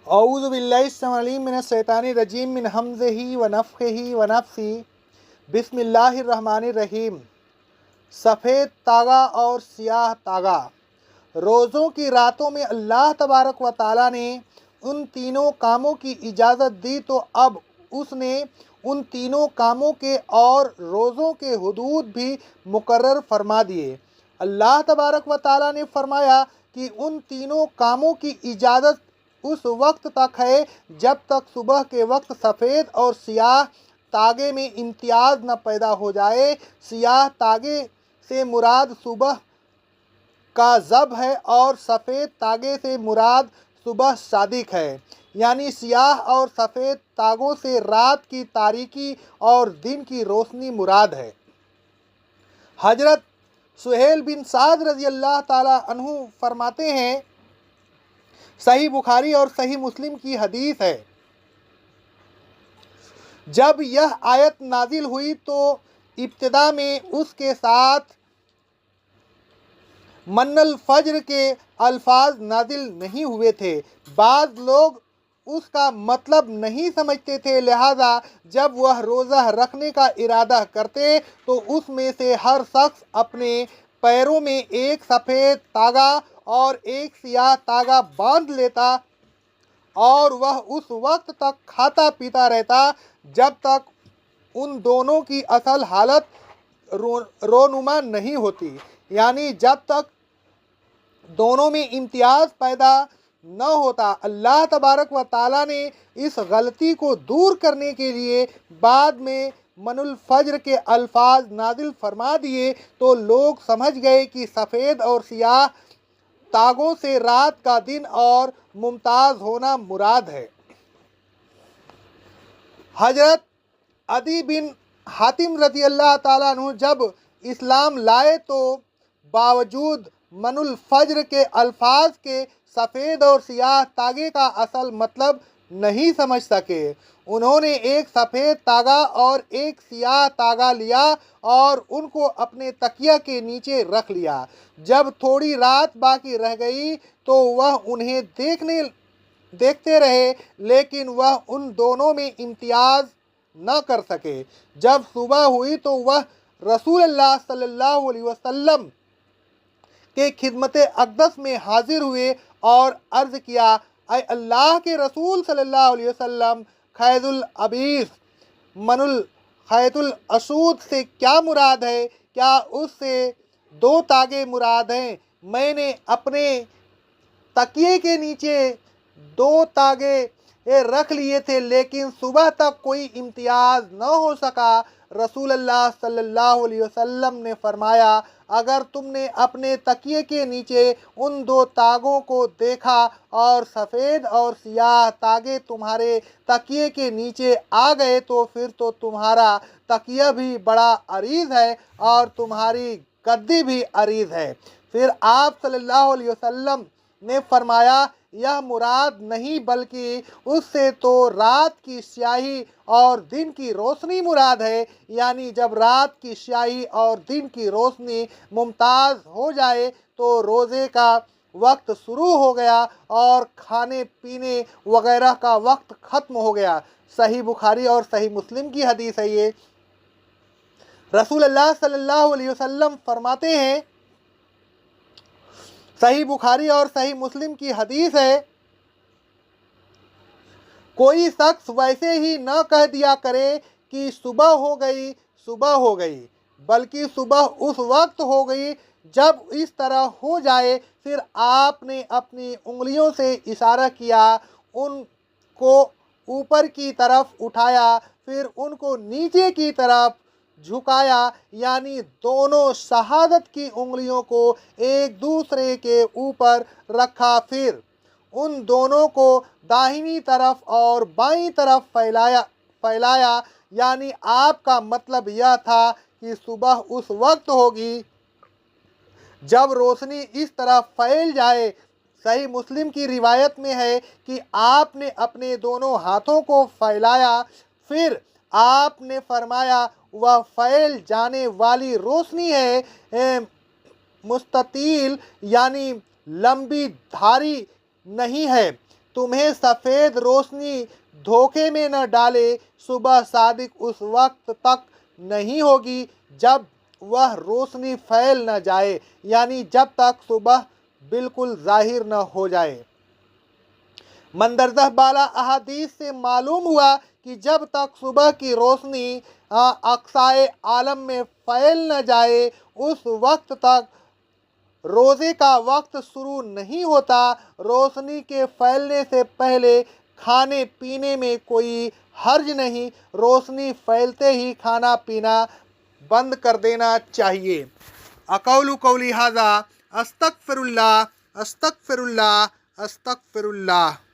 औज़ु बिल्लाहिस्समीम मिनश्शैतानिर्रजीम मिन हमज़िही व नफ़्ख़िही व नफ़्सी। बिस्मिल्लाहिर्रहमानिर्रहीम। सफ़ेद तागा और सियाह तागा। रोज़ों की रातों में अल्लाह तबारक व ताला ने उन तीनों कामों की इजाज़त दी, तो अब उसने उन तीनों कामों के और रोज़ों के हुदूद भी मुकर्रर फरमा दिए। अल्लाह तबारक व ताला ने फरमाया कि उन तीनों कामों की इजाज़त उस वक्त तक है जब तक सुबह के वक्त सफ़ेद और सियाह तागे में इम्तियाज़ न पैदा हो जाए। सियाह तागे से मुराद सुबह का ज़ब है और सफ़ेद तागे से मुराद सुबह सादिक है। यानी सियाह और सफ़ेद तागों से रात की तारीकी और दिन की रोशनी मुराद है। हजरत सुहेल बिन साद रज़ी अल्लाह ताला अन्हु फरमाते हैं, सही बुखारी और सही मुस्लिम की हदीस है, जब यह आयत नाजिल हुई तो इब्तिदा में उसके साथ मन्नल फज्र के अल्फाज नाजिल नहीं हुए थे। बाज़ लोग उसका मतलब नहीं समझते थे, लिहाजा जब वह रोज़ा रखने का इरादा करते तो उसमें से हर शख्स अपने पैरों में एक सफ़ेद तागा और एक सियाह तागा बांध लेता और वह उस वक्त तक खाता पीता रहता जब तक उन दोनों की असल हालत रोनुमा नहीं होती, यानी जब तक दोनों में इम्तियाज़ पैदा न होता। अल्लाह तबारक व ताला ने इस गलती को दूर करने के लिए बाद में मनुल फज्र के अल्फाज नाजिल फरमा दिए, तो लोग समझ गए कि सफ़ेद और सियाह तागों से रात का दिन और मुमताज़ होना मुराद है। हजरत अदी बिन हातिम रज़ी अल्लाह ताला अन्हु जब इस्लाम लाए तो बावजूद मनुल फज्र के अल्फाज के सफ़ेद और सियाह तागे का असल मतलब नहीं समझ सके। उन्होंने एक सफ़ेद तागा और एक सियाह तागा लिया और उनको अपने तकिया के नीचे रख लिया। जब थोड़ी रात बाकी रह गई तो वह उन्हें देखते रहे, लेकिन वह उन दोनों में इम्तियाज़ न कर सके। जब सुबह हुई तो वह रसूलुल्लाह सल्लल्लाहु अलैहि वसल्लम के खिदमत अक़दस में हाजिर हुए और अर्ज़ किया, ऐ अल्लाह के रसूल सल्लल्लाहु अलैहि वसल्लम, खैजुल अबीस मनुल खैतुल असूद से क्या मुराद है? क्या उससे दो तागे मुराद हैं? मैंने अपने तकिए के नीचे दो तागे रख लिए थे, लेकिन सुबह तक कोई इम्तियाज़ न हो सका। रसूलुल्लाह सल्लल्लाहु अलैहि वसल्लम ने फरमाया, अगर तुमने अपने तकिए के नीचे उन दो तागों को देखा और सफ़ेद और सियाह तागे तुम्हारे तकिए के नीचे आ गए तो फिर तो तुम्हारा तकिया भी बड़ा अरीज़ है और तुम्हारी गद्दी भी अरीज़ है। फिर आप सल्लल्लाहु अलैहि वसल्लम ने फरमाया, यह मुराद नहीं बल्कि उससे तो रात की स्याही और दिन की रोशनी मुराद है। यानी जब रात की स्याही और दिन की रोशनी मुमताज़ हो जाए तो रोज़े का वक्त शुरू हो गया और खाने पीने वगैरह का वक्त ख़त्म हो गया। सही बुखारी और सही मुस्लिम की हदीस है ये। रसूलुल्लाह सल्लल्लाहु अलैहि वसल्लम फरमाते हैं, सही बुखारी और सही मुस्लिम की हदीस है, कोई शख्स वैसे ही न कह दिया करे कि सुबह हो गई, सुबह हो गई, बल्कि सुबह उस वक्त हो गई जब इस तरह हो जाए। फिर आपने अपनी उंगलियों से इशारा किया, उनको ऊपर की तरफ उठाया, फिर उनको नीचे की तरफ झुकाया, यानी दोनों शहादत की उंगलियों को एक दूसरे के ऊपर रखा। फिर उन दोनों को दाहिनी तरफ और बाईं तरफ फैलाया, यानी आपका मतलब यह था कि सुबह उस वक्त होगी जब रोशनी इस तरह फैल जाए। सही मुस्लिम की रिवायत में है कि आपने अपने दोनों हाथों को फैलाया, फिर आपने फरमाया, वह फैल जाने वाली रोशनी है मुस्ततील, यानी लंबी धारी नहीं है। तुम्हें सफ़ेद रोशनी धोखे में न डाले। सुबह सादिक उस वक्त तक नहीं होगी जब वह रोशनी फैल न जाए, यानी जब तक सुबह बिल्कुल जाहिर न हो जाए। मंदरजा बाला अहादीस से मालूम हुआ कि जब तक सुबह की रोशनी अक्साए आलम में फैल न जाए, उस वक्त तक रोज़े का वक्त शुरू नहीं होता। रोशनी के फैलने से पहले खाने पीने में कोई हर्ज नहीं, रोशनी फैलते ही खाना पीना बंद कर देना चाहिए। अक़ौलु क़ौली हाज़ा, अस्तग़फ़िरुल्लाह अस्तग़फ़िरुल्लाह अस्तग़फ़िरुल्लाह।